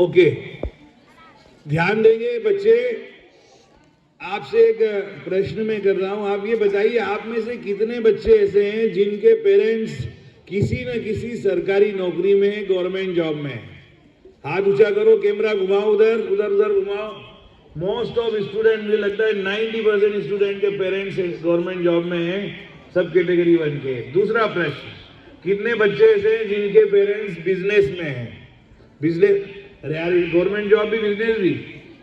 Okay, ध्यान देंगे बच्चे। आपसे एक प्रश्न मैं कर रहा हूं, आप ये बताइए, आप में से कितने बच्चे ऐसे हैं जिनके पेरेंट्स किसी न किसी सरकारी नौकरी में है, गवर्नमेंट जॉब में है? हाथ ऊंचा करो, कैमरा घुमाओ, उधर उधर उधर घुमाओ। मोस्ट ऑफ स्टूडेंट, मुझे लगता है 90% स्टूडेंट के पेरेंट्स गवर्नमेंट जॉब में हैं, सब कैटेगरी 1 के। दूसरा प्रश्न, कितने बच्चे ऐसे हैं जिनके पेरेंट्स बिजनेस में हैं? बिजनेस, अरे यार, गवर्नमेंट जॉब भी बिजनेस भी,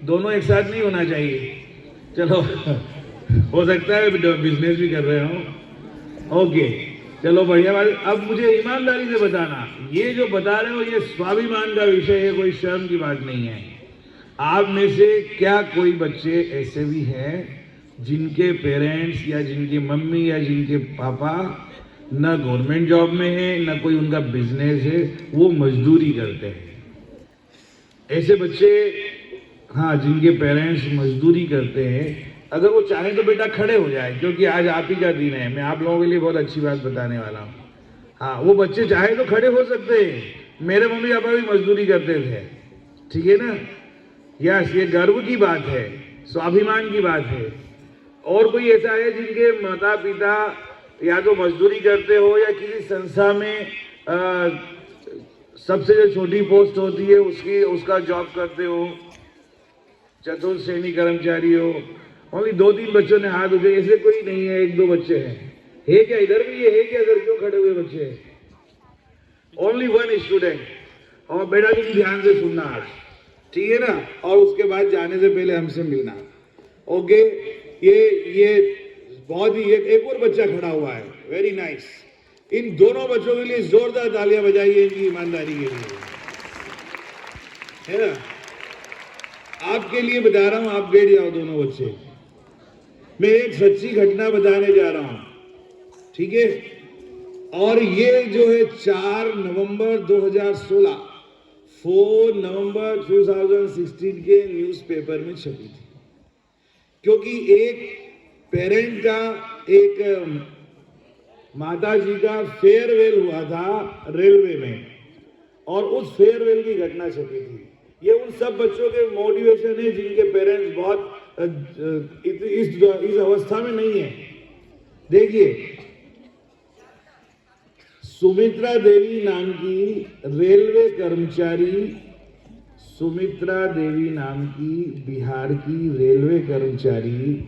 दोनों एक साथ नहीं होना चाहिए। चलो हो सकता है बिजनेस भी कर रहे हो। ओके, चलो बढ़िया बात। अब मुझे ईमानदारी से बताना, ये जो बता रहे हो ये स्वाभिमान का विषय है, कोई शर्म की बात नहीं है। आप में से क्या कोई बच्चे ऐसे भी हैं जिनके पेरेंट्स या जिनकी मम्मी या जिनके पापा न गवर्नमेंट जॉब में है, न कोई उनका बिजनेस है, वो मजदूरी करते हैं? ऐसे बच्चे, हाँ, जिनके पेरेंट्स मजदूरी करते हैं, अगर वो चाहे तो बेटा खड़े हो जाए, क्योंकि आज आप ही का दिन है। मैं आप लोगों के लिए बहुत अच्छी बात बताने वाला हूँ। हाँ, वो बच्चे चाहे तो खड़े हो सकते हैं। मेरे मम्मी पापा भी मजदूरी करते थे, ठीक है ना? यस, ये गर्व की बात है, स्वाभिमान की बात है। और कोई ऐसा है जिनके माता पिता या तो मजदूरी करते हो या किसी संस्था में सबसे जो छोटी पोस्ट होती है उसका जॉब करते हो, चतुर्थ श्रेणी कर्मचारी हो? ओनली 2-3 बच्चों ने हाथ उठाए, ऐसे कोई नहीं है, 1-2 बच्चे हैं। है क्या इधर भी? ये है क्या इधर? क्यों खड़े हुए बच्चे हैं? Only 1 student. और बेटा तुम ध्यान से सुनना आज, ठीक है ना? और उसके बाद जाने से पहले हमसे मिलना, ओके? ये बहुत ही, एक और बच्चा खड़ा हुआ है, वेरी नाइस। इन दोनों बच्चों के लिए जोरदार तालियां बजाइए इनकी ईमानदारी के लिए, है ना? आपके लिए बता रहा हूं, आप बैठ जाओ दोनों बच्चे। मैं एक सच्ची घटना बताने जा रहा हूं, ठीक है? और ये जो है 4 नवंबर 2016, 4 नवंबर 2016 के न्यूज़पेपर में छपी थी, क्योंकि एक पेरेंट का, एक माता जी का फेयरवेल हुआ था रेलवे में, और उस फेयरवेल की घटना छपी थी। ये उन सब बच्चों के मोटिवेशन है जिनके पेरेंट्स बहुत इस अवस्था में नहीं है। देखिए, सुमित्रा देवी नाम की रेलवे कर्मचारी, सुमित्रा देवी नाम की बिहार की रेलवे कर्मचारी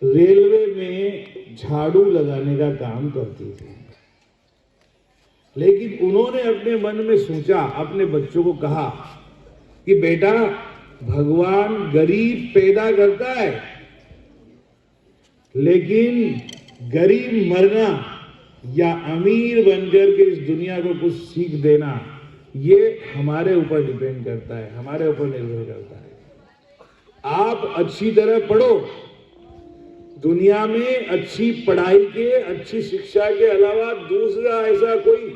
रेलवे में झाड़ू लगाने का काम करती थी। लेकिन उन्होंने अपने मन में सोचा, अपने बच्चों को कहा कि बेटा, भगवान गरीब पैदा करता है, लेकिन गरीब मरना या अमीर बनकर के इस दुनिया को कुछ सीख देना, ये हमारे ऊपर डिपेंड करता है, हमारे ऊपर निर्भर करता है। आप अच्छी तरह पढ़ो, दुनिया में अच्छी पढ़ाई के, अच्छी शिक्षा के अलावा दूसरा ऐसा कोई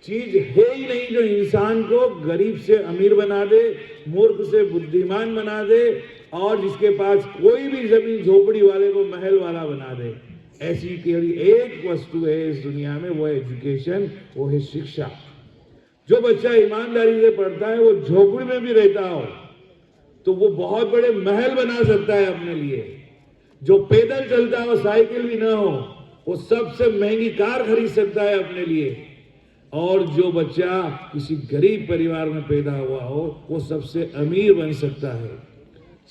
चीज है ही नहीं जो इंसान को गरीब से अमीर बना दे, मूर्ख से बुद्धिमान बना दे, और जिसके पास कोई भी जमीन झोपड़ी वाले को महल वाला बना दे। ऐसी केवल एक वस्तु है इस दुनिया में, वो है एजुकेशन, वो है शिक्षा। जो बच्चा ईमानदारी से पढ़ता है, वो झोपड़ी में भी रहता हो तो वो बहुत बड़े महल बना सकता है अपने लिए। जो पैदल चलता हो, साइकिल भी ना हो, वो सबसे महंगी कार खरीद सकता है अपने लिए। और जो बच्चा किसी गरीब परिवार में पैदा हुआ हो, वो सबसे अमीर बन सकता है।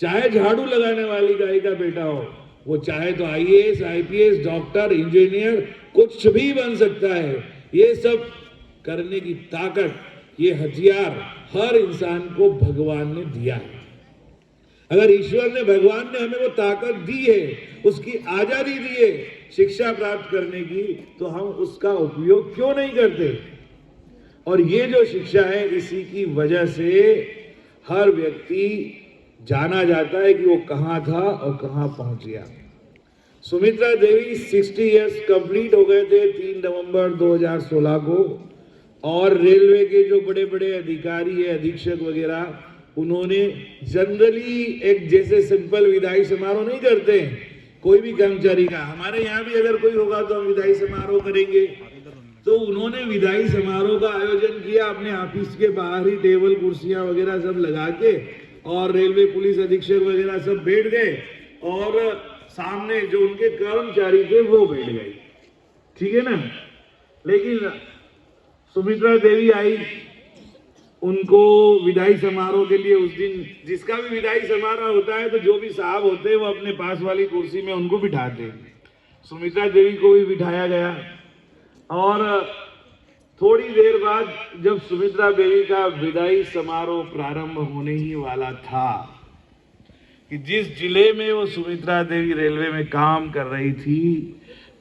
चाहे झाड़ू लगाने वाली गाय का बेटा हो, वो चाहे तो IAS, IPS, डॉक्टर, इंजीनियर, कुछ भी बन सकता है। ये सब करने की ताकत, ये हथियार हर इंसान को भगवान ने दिया है। अगर ईश्वर ने, भगवान ने हमें वो ताकत दी है, उसकी आजादी दी है शिक्षा प्राप्त करने की, तो हम उसका उपयोग क्यों नहीं करते? और ये जो शिक्षा है, इसी की वजह से हर व्यक्ति जाना जाता है कि वो कहां था और कहां पहुंच गया। सुमित्रा देवी 60 इयर्स कंप्लीट हो गए थे 3 नवंबर 2016 को, और रेलवे के जो बड़े बड़े अधिकारी है, अधीक्षक वगैरह, उन्होंने जनरली एक जैसे सिंपल विदाई समारोह नहीं करते हैं कोई भी कर्मचारी का, हमारे यहाँ भी अगर कोई होगा तो हम विदाई समारोह करेंगे, तो उन्होंने विदाई समारोह का आयोजन किया अपने ऑफिस के बाहर ही, टेबल कुर्सियां वगैरह सब लगा के, और रेलवे पुलिस अधीक्षक वगैरह सब बैठ गए और सामने जो उनके कर्मचारी थे वो बैठ गए, ठीक है ना। लेकिन सुमित्रा देवी आई, उनको विदाई समारोह के लिए उस दिन, जिसका भी विदाई समारोह होता है तो जो भी साहब होते हैं वो अपने पास वाली कुर्सी में उनको बिठाते हैं। सुमित्रा देवी को भी बिठाया गया और थोड़ी देर बाद जब सुमित्रा देवी का विदाई समारोह प्रारंभ होने ही वाला था कि जिस जिले में वो सुमित्रा देवी रेलवे में काम कर रही थी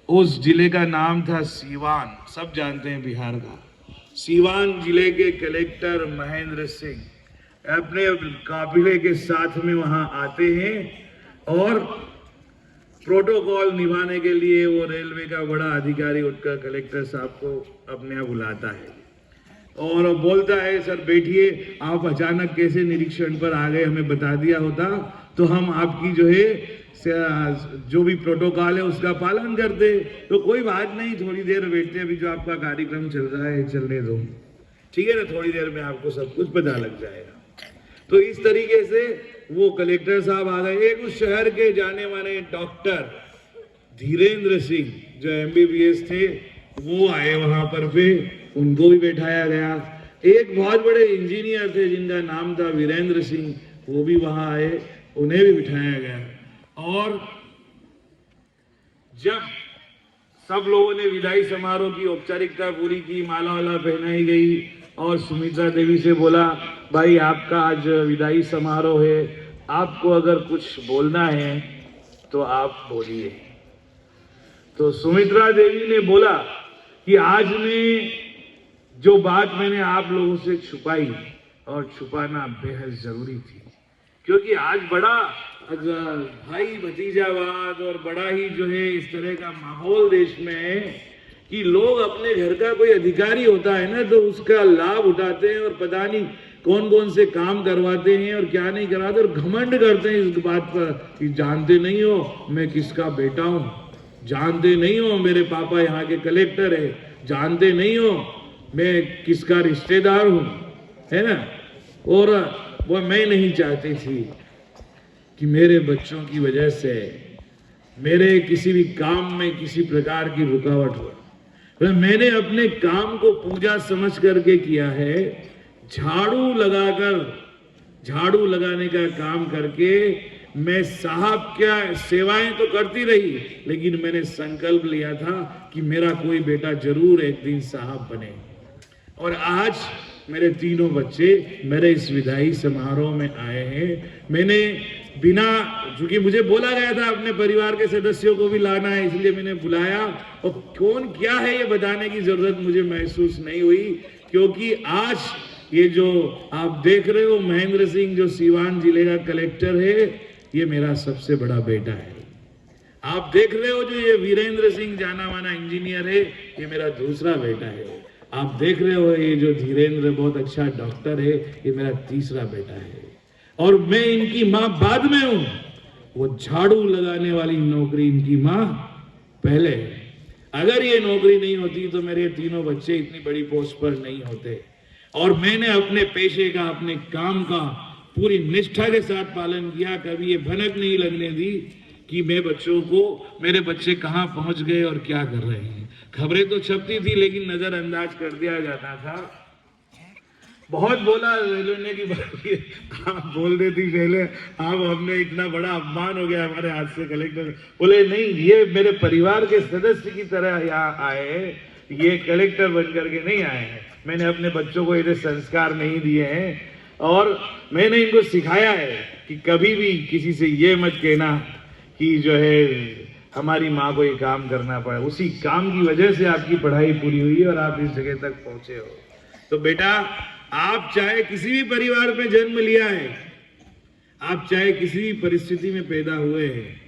उस जिले का नाम था सीवान, सब जानते हैं बिहार का। सीवान जिले के कलेक्टर महेंद्र सिंह अपने काफिले के साथ में वहां आते हैं और प्रोटोकॉल निभाने के लिए वो रेलवे का बड़ा अधिकारी उठकर कलेक्टर साहब को अपने यहाँ बुलाता है और बोलता है, सर बैठिए, आप अचानक कैसे निरीक्षण पर आ गए, हमें बता दिया होता तो हम आपकी जो है जो भी प्रोटोकॉल है उसका पालन करते। तो कोई बात नहीं, थोड़ी देर बैठते, अभी जो आपका कार्यक्रम चल रहा है चलने दो, ठीक है ना, थोड़ी देर में आपको सब कुछ पता लग जाएगा। तो इस तरीके से वो कलेक्टर साहब आ गए। एक उस शहर के जाने माने डॉक्टर धीरेन्द्र सिंह जो MBBS थे वो आए वहां पर, फिर उनको भी बैठाया गया। एक बहुत बड़े इंजीनियर थे जिनका नाम था वीरेंद्र सिंह, वो भी वहां आए, उन्हें भी बिठाया गया। और जब सब लोगों ने विदाई समारोह की औपचारिकता पूरी की, माला वाला पहनाई गई और सुमित्रा देवी से बोला, भाई आपका आज विदाई समारोह है, आपको अगर कुछ बोलना है तो आप बोलिए। तो सुमित्रा देवी ने बोला कि आज में जो बात मैंने आप लोगों से छुपाई और छुपाना बेहद जरूरी थी, क्योंकि आज बड़ा भाई भतीजावाद और बड़ा ही जो है इस तरह का माहौल देश में है कि लोग अपने घर का कोई अधिकारी होता है ना तो उसका लाभ उठाते हैं और पता नहीं कौन कौन से काम करवाते हैं और क्या नहीं करवाते और घमंड करते हैं इस बात पर कि जानते नहीं हो मैं किसका बेटा हूं, जानते नहीं हो मेरे पापा यहाँ के कलेक्टर है, जानते नहीं हो मैं किसका रिश्तेदार हूं, है ना। और वो मैं नहीं चाहती थी कि मेरे बच्चों की वजह से मेरे किसी भी काम में किसी प्रकार की रुकावट हो। मैंने अपने काम को पूजा समझ करके किया है, झाड़ू लगाने का काम करके मैं साहब क्या सेवाएं तो करती रही, लेकिन मैंने संकल्प लिया था कि मेरा कोई बेटा जरूर एक दिन साहब बने। और आज मेरे तीनों बच्चे मेरे इस विदाई समारोह में आए हैं। मैंने बिना, चूंकि मुझे बोला गया था अपने परिवार के सदस्यों को भी लाना है, इसलिए मैंने बुलाया और कौन क्या है ये बताने की जरूरत मुझे महसूस नहीं हुई, क्योंकि आज ये जो आप देख रहे हो महेंद्र सिंह जो सीवान जिले का कलेक्टर है, ये मेरा सबसे बड़ा बेटा है। आप देख रहे हो जो ये वीरेंद्र सिंह जाना माना इंजीनियर है, ये मेरा दूसरा बेटा है। आप देख रहे हो ये जो धीरेन्द्र बहुत अच्छा डॉक्टर है, ये मेरा तीसरा बेटा है। और मैं इनकी मां बाद में हूं, वो झाड़ू लगाने वाली नौकरी इनकी मां पहले है। अगर ये नौकरी नहीं होती तो मेरे तीनों बच्चे इतनी बड़ी पोस्ट पर नहीं होते। और मैंने अपने पेशे का, अपने काम का पूरी निष्ठा के साथ पालन किया, कभी ये भनक नहीं लगने दी कि मेरे बच्चे कहां पहुंच गए और क्या कर रहे हैं। खबरें तो छपती थी लेकिन नजरअंदाज कर दिया जाता था। बहुत बोला रेलवे ने कि आप बोल देती पहले, आप हमने इतना बड़ा अपमान हो गया हमारे हाथ से। कलेक्टर बोले नहीं, ये मेरे परिवार के सदस्य की तरह यहाँ आए, ये कलेक्टर बन करके नहीं आए हैं। मैंने अपने बच्चों को ऐसे संस्कार नहीं दिए हैं और मैंने इनको सिखाया है कि कभी भी किसी से ये मत कहना कि जो है हमारी माँ को ये काम करना पड़ा। उसी काम की वजह से आपकी पढ़ाई पूरी हुई है और आप इस जगह तक पहुंचे हो। तो बेटा, आप चाहे किसी भी परिवार में जन्म लिया है, आप चाहे किसी भी परिस्थिति में पैदा हुए हैं,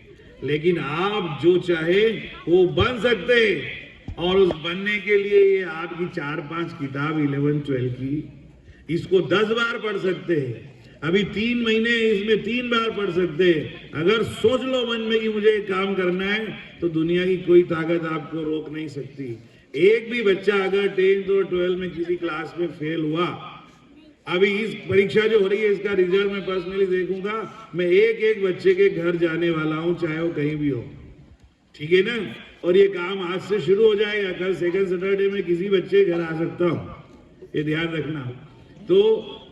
लेकिन आप जो चाहे वो बन सकते हैं। और उस बनने के लिए ये आपकी 4-5 किताब 11-12 की, इसको 10 बार पढ़ सकते हैं। अभी 3 महीने इसमें 3 बार पढ़ सकते हैं। अगर सोच लो मन में कि मुझे काम करना है तो दुनिया की कोई ताकत आपको रोक नहीं सकती। एक भी बच्चा अगर 10th और 12th में किसी क्लास में फेल हुआ, अभी इस परीक्षा जो हो रही है इसका रिजल्ट मैं पर्सनली देखूंगा, मैं एक एक बच्चे के घर जाने वाला हूं, चाहे वो कहीं भी हो, ठीक है ना। और ये काम आज से शुरू हो जाएगा, कल सेकंड सैटरडे में किसी बच्चे घर आ सकता हूं, ये ध्यान रखना। तो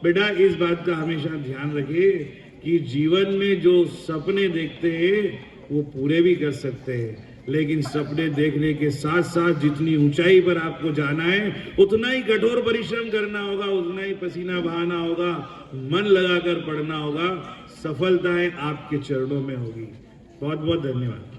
बेटा इस बात का हमेशा ध्यान रखिए कि जीवन में जो सपने देखते हैं वो पूरे भी कर सकते हैं, लेकिन सपने देखने के साथ साथ जितनी ऊंचाई पर आपको जाना है उतना ही कठोर परिश्रम करना होगा, उतना ही पसीना बहाना होगा, मन लगाकर पढ़ना होगा। सफलताएं आपके चरणों में होगी। बहुत बहुत धन्यवाद।